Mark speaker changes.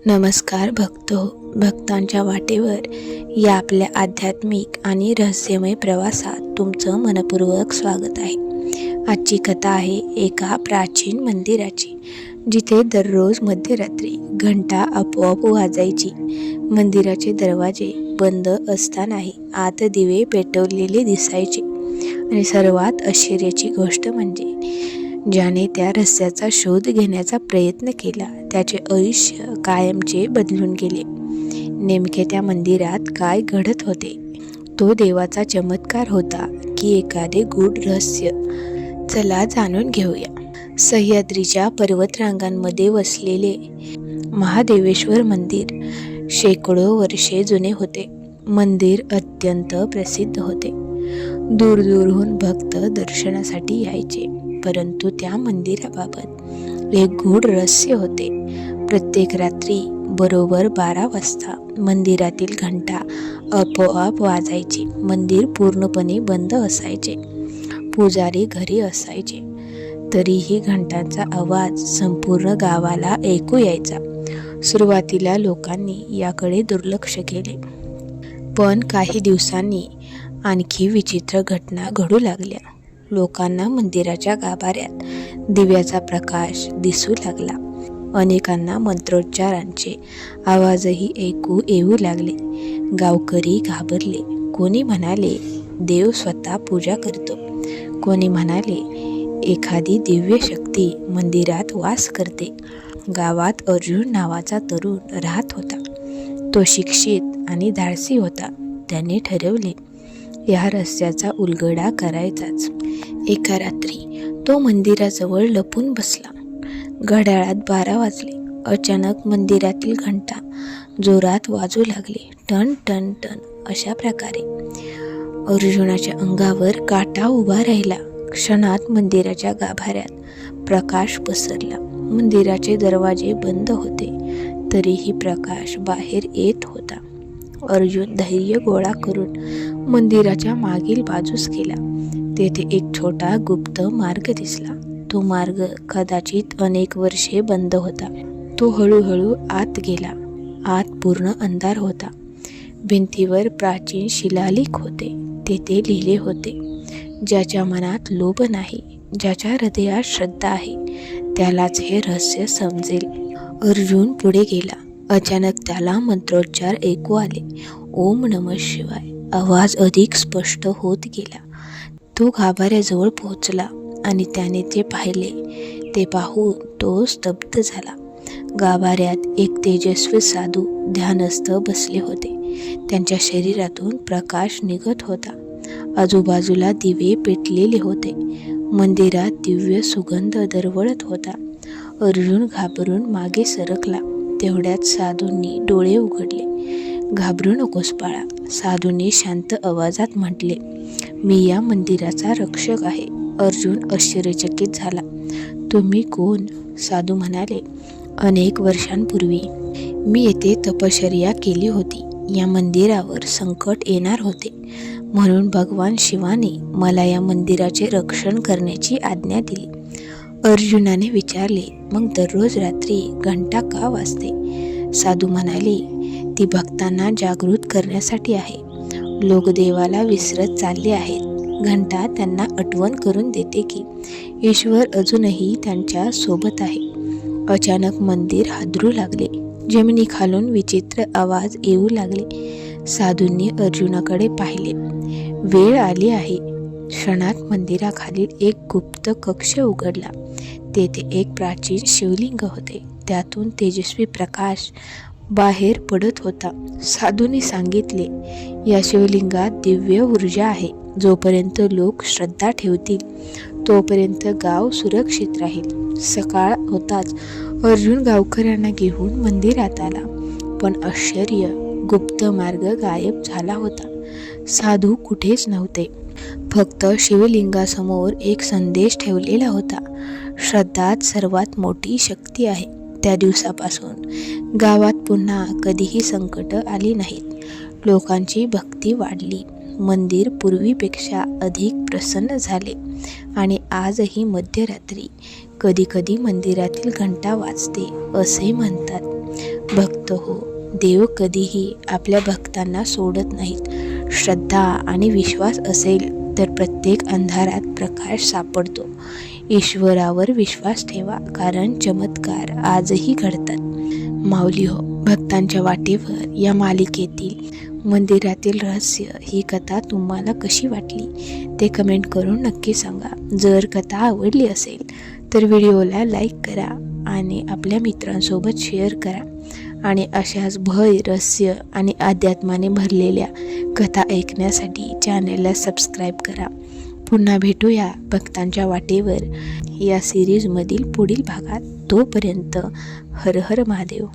Speaker 1: नमस्कार भक्तांच्या वाटेवर या आपल्या आध्यात्मिक आणि रहस्यमय प्रवासात तुमचं मनपूर्वक स्वागत आहे। आजची कथा आहे एका प्राचीन मंदिराची, जिथे दररोज मध्यरात्री घंटा आपोआप वाजायची। मंदिराचे दरवाजे बंद असतानाही आत दिवे पेटवलेले दिसायचे। आणि सर्वात आश्चर्याची गोष्ट म्हणजे ज्याने त्या रहस्याचा शोध घेण्याचा प्रयत्न केला त्याचे आयुष्य कायमचे बदलून गेले। नेमके त्या मंदिरात काय घडत होते? तो देवाचा चमत्कार होता की एखादे गूढ रहस्य? चला जाणून घेऊया। सह्याद्रीच्या पर्वतरांगांमध्ये वसलेले महादेवेश्वर मंदिर शेकडो वर्षे जुने होते। मंदिर अत्यंत प्रसिद्ध होते। दूरदूरहून भक्त दर्शनासाठी यायचे, परंतु त्या मंदिराबाबत एक गूढ रहस्य होते। प्रत्येक रात्री बरोबर 12 वाजता मंदिरातील घंटा आपोआप वाजायची। मंदिर पूर्णपणे बंद असायचे, पुजारी घरी असायचे, तरीही घंटांचा आवाज संपूर्ण गावाला ऐकू यायचा। सुरुवातीला लोकांनी याकडे दुर्लक्ष केले, पण काही दिवसांनी आणखी विचित्र घटना घडू लागल्या। लोकांना मंदिराच्या गाभाऱ्यात दिव्याचा प्रकाश दिसू लागला। अनेकांना मंत्रोच्चारांचे आवाजही ऐकू येऊ लागले। गावकरी घाबरले। कोणी म्हणाले देव स्वतः पूजा करतो, कोणी म्हणाले एखादी दिव्य शक्ती मंदिरात वास करते। गावात अर्जुन नावाचा तरुण राहत होता। तो शिक्षित आणि धाडसी होता। त्याने ठरवले या रहस्याचा उलगडा करायचाच। एका रात्री तो मंदिराजवळ लपून बसला। घड्याळात 12 वाजले। अचानक मंदिरातील घंटा जोरात वाजू लागले, टन टन टन अशा प्रकारे। अर्जुनाच्या अंगावर काटा उभा राहिला। क्षणात मंदिराच्या गाभाऱ्यात प्रकाश पसरला। मंदिराचे दरवाजे बंद होते, तरीही प्रकाश बाहेर येत होता। अर्जुन धैर्य गोळा करून मंदिराच्या मागील बाजूस गेला। तेथे एक छोटा गुप्त मार्ग दिसला। तो मार्ग कदाचित अनेक वर्षे बंद होता। तो हळूहळू आत गेला। आत पूर्ण अंधार होता। भिंतीवर प्राचीन शिलालेख होते। तेथे लिहिले होते, ज्याच्या मनात लोभ नाही, ज्याच्या हृदयात श्रद्धा आहे, त्यालाच हे रहस्य समजेल। अर्जुन पुढे गेला। अचानक त्याला मंत्रोच्चार ऐकू आले, ओम नमः शिवाय। आवाज अधिक स्पष्ट होत गेला। तो गाभाऱ्याजवळ पोहोचला आणि त्याने ते पाहिले। ते पाहून तो स्तब्ध झाला। गाभाऱ्यात एक तेजस्वी साधू ध्यानस्थ बसले होते। त्यांच्या शरीरातून प्रकाश निघत होता। आजूबाजूला दिवे पेटलेले होते। मंदिरात दिव्य सुगंध दरवळत होता। अर्जुन घाबरून मागे सरकला। तेवढ्यात साधूंनी डोळे उघडले। घाबरू नकोस बाळा, साधूंनी शांत आवाजात म्हटले, मी या मंदिराचा रक्षक आहे। अर्जुन आश्चर्यचकित झाला। तुम्ही कोण? साधू म्हणाले, अनेक वर्षांपूर्वी मी येथे तपश्चर्या केली होती। या मंदिरावर संकट येणार होते, म्हणून भगवान शिवाने मला या मंदिराचे रक्षण करण्याची आज्ञा दिली। अर्जुनाने विचारले, मग दररोज रात्री घंटा का वाजते? साधू म्हणाले, ती भक्तांना जागृत करण्यासाठी आहे। लोक देवाला विसरत चालले आहेत। घंटा त्यांना आठवण करून देते की ईश्वर अजूनही त्यांच्या सोबत आहे। अचानक मंदिर हादरू लागले। जमिनीखालून विचित्र आवाज येऊ लागले। साधूंनी अर्जुनाकडे पाहिले। वेळ आली आहे। क्षणात मंदिराखालील एक गुप्त कक्ष उघडला। तेथे एक प्राचीन शिवलिंग होते। त्यातून तेजस्वी प्रकाश बाहेर पडत होता। साधूंनी सांगितले, या शिवलिंगात दिव्य ऊर्जा आहे। जोपर्यंत लोक श्रद्धा ठेवतील तोपर्यंत गाव सुरक्षित राहील। सकाळ होताच अर्जुन गावकऱ्यांना घेऊन मंदिरात आला, पण आश्चर्य, गुप्त मार्ग गायब झाला होता। साधू कुठेच नव्हते। फक्त शिवलिंगासमोर एक संदेश ठेवलेला होता, श्रद्धाच सर्वात मोठी शक्ती आहे। त्या दिवसापासून गावात पुन्हा कधीही संकट आली नाहीत। लोकांची भक्ती वाढली। मंदिर पूर्वीपेक्षा अधिक प्रसन्न झाले आणि आजही मध्यरात्री कधीकधी मंदिरातील घंटा वाजते असे म्हणतात। भक्त हो, देव कधीही आपल्या भक्तांना सोडत नाहीत. श्रद्धा आणि विश्वास असेल तर प्रत्येक अंधारात प्रकाश सापडतो. ईश्वरावर विश्वास ठेवा, कारण चमत्कार आजही घडतात. माऊली हो, भक्तांच्या वाटेवर या मालिकेतील मंदिरातील रहस्य ही कथा तुम्हाला कशी वाटली ते कमेंट करून नक्की सांगा. जर कथा आवडली असेल तर व्हिडिओला लाईक करा आणि आपल्या मित्रांसोबत शेअर करा. आणि अशाच भय, रहस्य आणि अध्यात्माने भरलेल्या कथा ऐकण्यासाठी चॅनेलला सबस्क्राईब करा. पुन्हा भेटूया भक्तांच्या वाटेवर या सिरीजमधील पुढील भागात. तोपर्यंत हर हर महादेव.